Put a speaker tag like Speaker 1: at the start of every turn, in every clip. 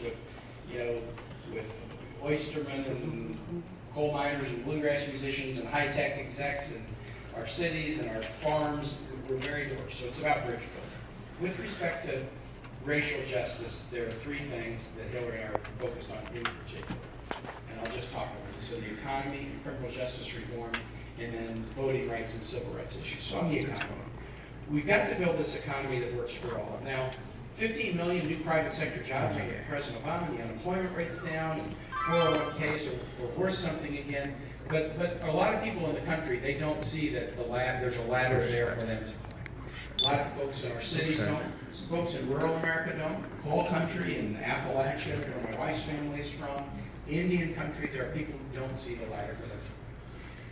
Speaker 1: relationships with, with oystermen and coal miners and bluegrass musicians and high-tech execs in our cities and our farms. We're very diverse, so it's about bridge building. With respect to racial justice, there are three things that Hillary and I are focused on in particular. And I'll just talk about this. So the economy, criminal justice reform, and then voting rights and civil rights issues. So on the economy, we've got to build this economy that works for all. Now, 15 million new private sector jobs under President Obama, the unemployment rate's down, and 401ks are worth something again. But a lot of people in the country, they don't see that there's a ladder there for them to climb. A lot of folks in our cities don't. Some folks in rural America don't. Coal country in Appalachia, where my wife's family is from, Indian country, there are people who don't see the ladder for them.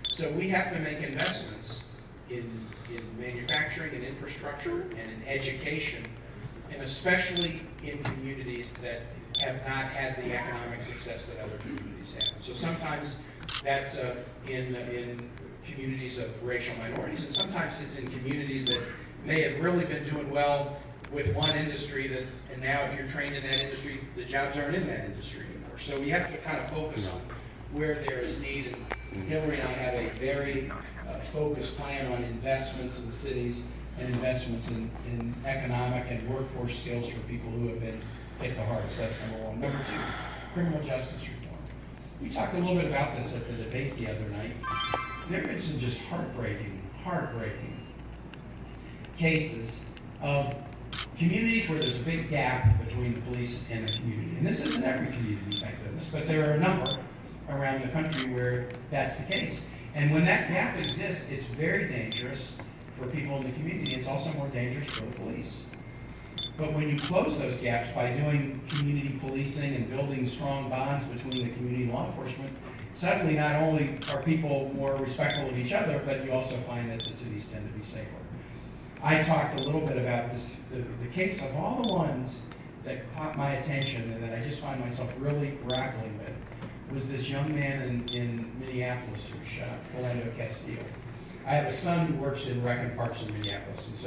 Speaker 1: So we have to make investments in manufacturing and infrastructure and in education, and especially in communities that have not had the economic success that other communities have. So sometimes that's in communities of racial minorities, and sometimes it's in communities that may have really been doing well with one industry and now if you're trained in that industry, the jobs aren't in that industry anymore. So we have to kind of focus on where there is need, and Hillary and I have a very focused plan on investments in cities and investments in economic and workforce skills for people who have been hit the hardest. That's number one. Number two, criminal justice reform. We talked a little bit about this at the debate the other night. There have been some just heartbreaking cases of communities where there's a big gap between the police and the community. And this isn't every community, thank goodness, but there are a number around the country where that's the case. And when that gap exists, it's very dangerous for people in the community. It's also more dangerous for the police. But when you close those gaps by doing community policing and building strong bonds between the community and law enforcement, suddenly not only are people more respectful of each other, but you also find that the cities tend to be safer. I talked a little bit about this, the case of all the ones that caught my attention and that I just find myself really grappling with was this young man in Minneapolis who was shot, Philando Castile. I have a son who works in rec and parks in Minneapolis,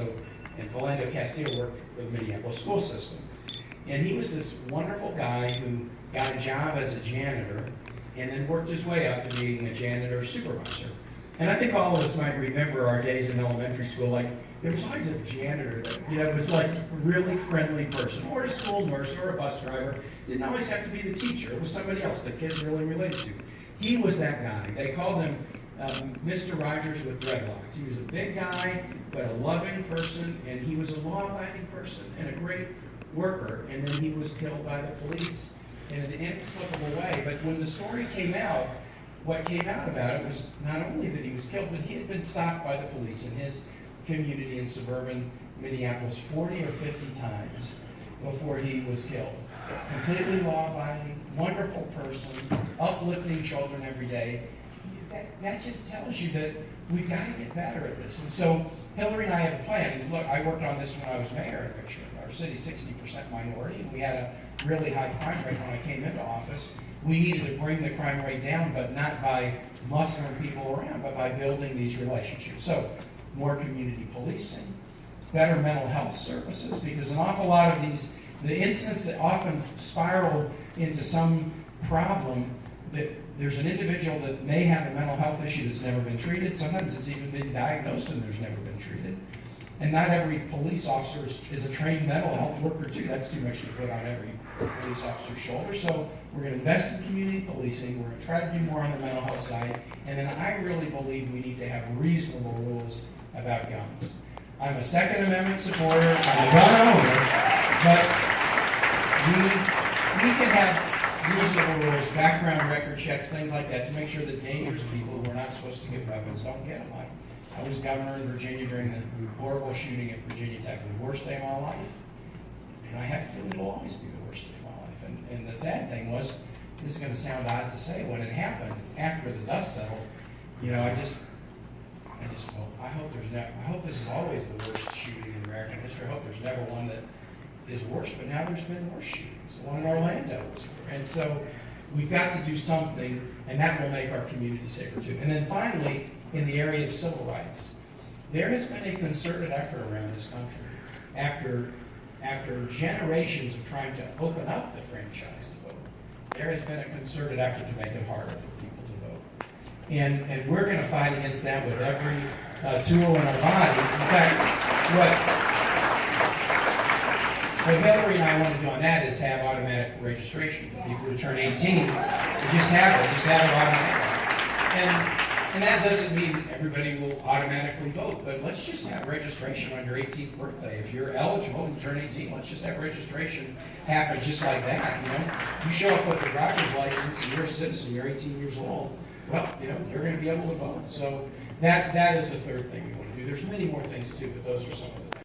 Speaker 1: and Philando Castile worked for the Minneapolis school system. And he was this wonderful guy who got a job as a janitor and then worked his way up to being a janitor supervisor. And I think all of us might remember our days in elementary school, like there was always a janitor that, was like a really friendly person, or a school nurse, or a bus driver. Didn't always have to be the teacher. It was somebody else that kids really related to. He was that guy. They called him Mr. Rogers with dreadlocks. He was a big guy, but a loving person, and he was a law-abiding person and a great worker. And then he was killed by the police in an inexplicable way. But when the story came out, what came out about it was not only that he was killed, but he had been stopped by the police in his community in suburban Minneapolis 40 or 50 times before he was killed. Completely law-abiding, wonderful person, uplifting children every day. That just tells you that we've got to get better at this. And so Hillary and I have a plan. And look, I worked on this when I was mayor in Richmond. Our city's 60% minority, and we had a really high crime rate when I came into office. We needed to bring the crime rate down, but not by mustering people around, but by building these relationships. So more community policing, better mental health services, because an awful lot of the incidents that often spiral into some problem, that there's an individual that may have a mental health issue that's never been treated. Sometimes it's even been diagnosed and there's never been treated. And not every police officer is a trained mental health worker too. That's too much to put on every police officer's shoulder. So we're going to invest in community policing. We're going to try to do more on the mental health side. And then I really believe we need to have reasonable rules about guns. I'm a Second Amendment supporter. I'm a gun owner. But we can have reasonable rules, background record checks, things like that, to make sure that dangerous people who are not supposed to get weapons don't get them. I was governor of Virginia during the horrible shooting at Virginia Tech, the worst day of my life. And I have a feeling it'll always be the worst day of my life. And the sad thing was, this is going to sound odd to say, when it happened, after the dust settled, I just thought, I hope this is always the worst shooting in American history. I hope there's never one that is worse, but now there's been worse shootings. The one in Orlando was worse. And so we've got to do something, and that will make our community safer too. And then finally, in the area of civil rights, there has been a concerted effort around this country after after generations of trying to open up the franchise to vote, there has been a concerted effort to make it harder for people to vote. And we're going to fight against that with every tool in our body. In fact, what Hillary and I want to do on that is have automatic registration. People who turn 18, just have it automatic. And that doesn't mean everybody will automatically vote, but let's just have registration on your 18th birthday. If you're eligible and you turn 18, let's just have registration happen just like that, you know? You show up with a driver's license and you're a citizen, you're 18 years old, well, you know, you're going to be able to vote. So that is the third thing we want to do. There's many more things too, but those are some of the